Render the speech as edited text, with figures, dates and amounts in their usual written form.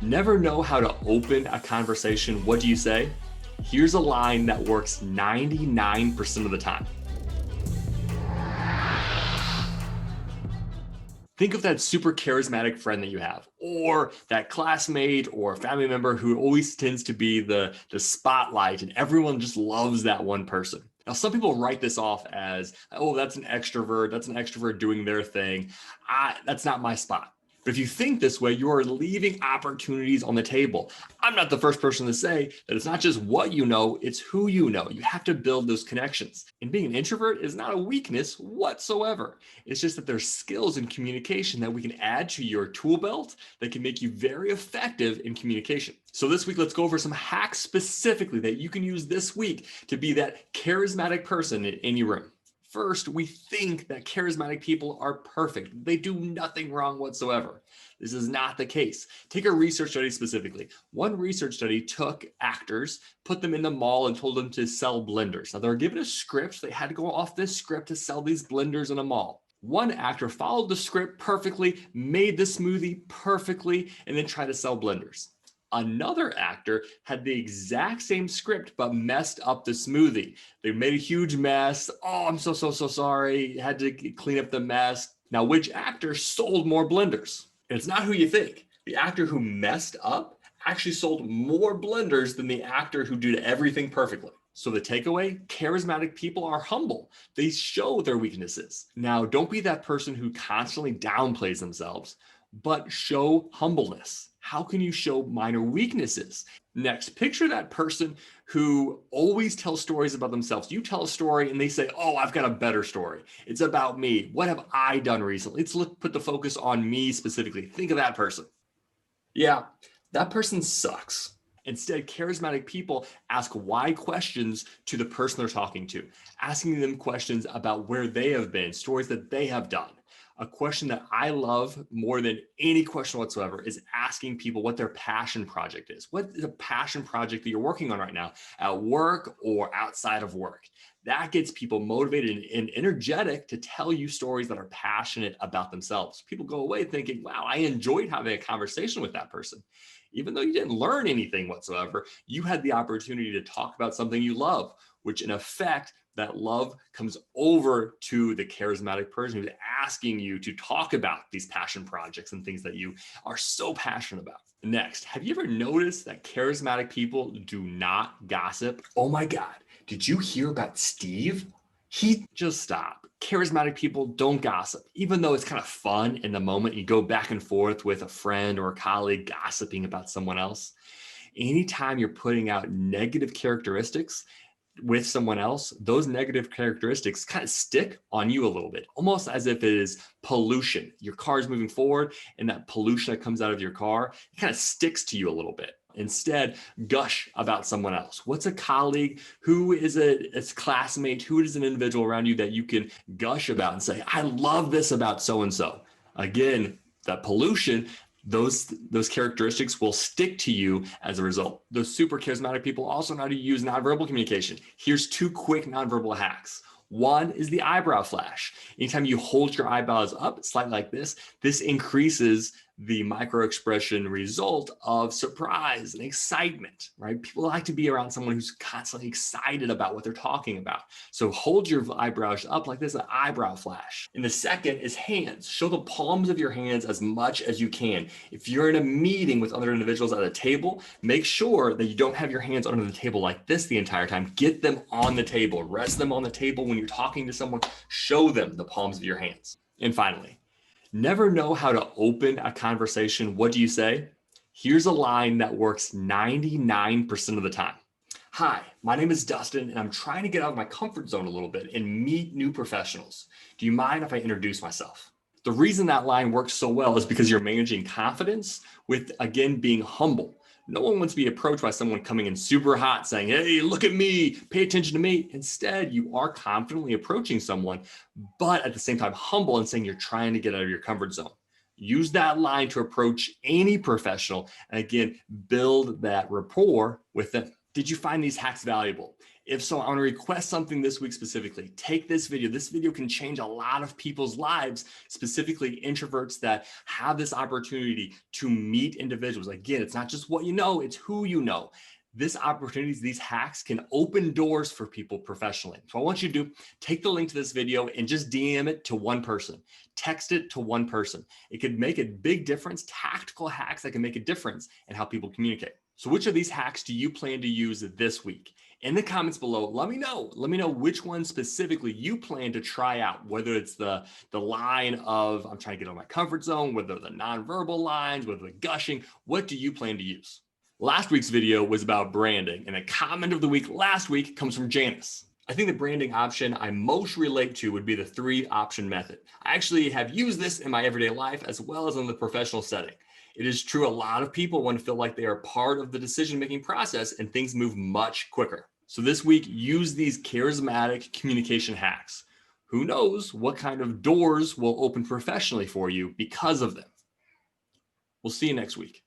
Never know how to open a conversation. What do you say? Here's a line that works 99% of the time. Think of that super charismatic friend that you have, or that classmate or family member who always tends to be the spotlight, and everyone just loves that one person. Now, some people write this off as, oh, that's an extrovert. That's an extrovert doing their thing. That's not my spot. But if you think this way, you are leaving opportunities on the table. I'm not the first person to say that it's not just what you know, it's who you know. You have to build those connections. And being an introvert is not a weakness whatsoever. It's just that there's skills in communication that we can add to your tool belt that can make you very effective in communication. So this week, let's go over some hacks specifically that you can use this week to be that charismatic person in any room. First, we think that charismatic people are perfect. They do nothing wrong whatsoever. This is not the case. Take a research study specifically. One research study took actors, put them in the mall, and told them to sell blenders. Now, they were given a script. They had to go off this script to sell these blenders in a mall. One actor followed the script perfectly, made the smoothie perfectly, and then tried to sell blenders. Another actor had the exact same script, but messed up the smoothie. They made a huge mess. Oh, I'm so sorry. Had to clean up the mess. Now, which actor sold more blenders? And it's not who you think. The actor who messed up actually sold more blenders than the actor who did everything perfectly. So the takeaway, charismatic people are humble. They show their weaknesses. Now, don't be that person who constantly downplays themselves, but show humbleness. How can you show minor weaknesses? Next, picture that person who always tells stories about themselves. You tell a story and they say, oh, I've got a better story. It's about me. What have I done recently? Let's put the focus on me specifically. Think of that person. Yeah, that person sucks. Instead, charismatic people ask why questions to the person they're talking to, asking them questions about where they have been, stories that they have done. A question that I love more than any question whatsoever is asking people what their passion project is. What is a passion project that you're working on right now at work or outside of work? That gets people motivated and energetic to tell you stories that are passionate about themselves. People go away thinking, wow, I enjoyed having a conversation with that person. Even though you didn't learn anything whatsoever, you had the opportunity to talk about something you love, which in effect, that love comes over to the charismatic person who's asking you to talk about these passion projects and things that you are so passionate about. Next, have you ever noticed that charismatic people do not gossip? Oh my God, did you hear about Steve? Just stop. Charismatic people don't gossip, even though it's kind of fun in the moment. You go back and forth with a friend or a colleague gossiping about someone else. Anytime you're putting out negative characteristics with someone else, those negative characteristics kind of stick on you a little bit, almost as if it is pollution. Your car is moving forward and that pollution that comes out of your car, it kind of sticks to you a little bit. Instead, gush about someone else. What's a colleague? Who is a classmate? Who is an individual around you that you can gush about and say, I love this about so-and-so? Again, that pollution, those characteristics will stick to you as a result. Those super charismatic people also know how to use nonverbal communication. Here's 2 quick nonverbal hacks. One is the eyebrow flash. Anytime you hold your eyebrows up slightly like this increases the micro-expression result of surprise and excitement, right? People like to be around someone who's constantly excited about what they're talking about. So hold your eyebrows up like this, an eyebrow flash. And the second is hands. Show the palms of your hands as much as you can. If you're in a meeting with other individuals at a table, make sure that you don't have your hands under the table like this the entire time. Get them on the table. Rest them on the table when you're talking to someone. Show them the palms of your hands. And finally, never know how to open a conversation. What do you say? Here's a line that works 99% of the time. Hi, my name is Dustin, and I'm trying to get out of my comfort zone a little bit and meet new professionals. Do you mind if I introduce myself? The reason that line works so well is because you're managing confidence with, again, being humble. No one wants to be approached by someone coming in super hot saying, hey, look at me, pay attention to me. Instead, you are confidently approaching someone, but at the same time humble and saying you're trying to get out of your comfort zone. Use that line to approach any professional and again, build that rapport with them. Did you find these hacks valuable? If so, I want to request something this week specifically. Take this video. This video can change a lot of people's lives, specifically introverts that have this opportunity to meet individuals. Again, it's not just what you know, it's who you know. This opportunities, these hacks can open doors for people professionally. So I want you to take the link to this video and just DM it to one person. Text it to one person. It could make a big difference. Tactical hacks that can make a difference in how people communicate. So which of these hacks do you plan to use this week? In the comments below, let me know. Let me know which one specifically you plan to try out, whether it's the line of, I'm trying to get out of my comfort zone, whether the nonverbal lines, whether the gushing, what do you plan to use? Last week's video was about branding, and a comment of the week last week comes from Janice. I think the branding option I most relate to would be the 3-option method. I actually have used this in my everyday life as well as in the professional setting. It is true a lot of people want to feel like they are part of the decision-making process and things move much quicker. So this week, use these charismatic communication hacks. Who knows what kind of doors will open professionally for you because of them. We'll see you next week.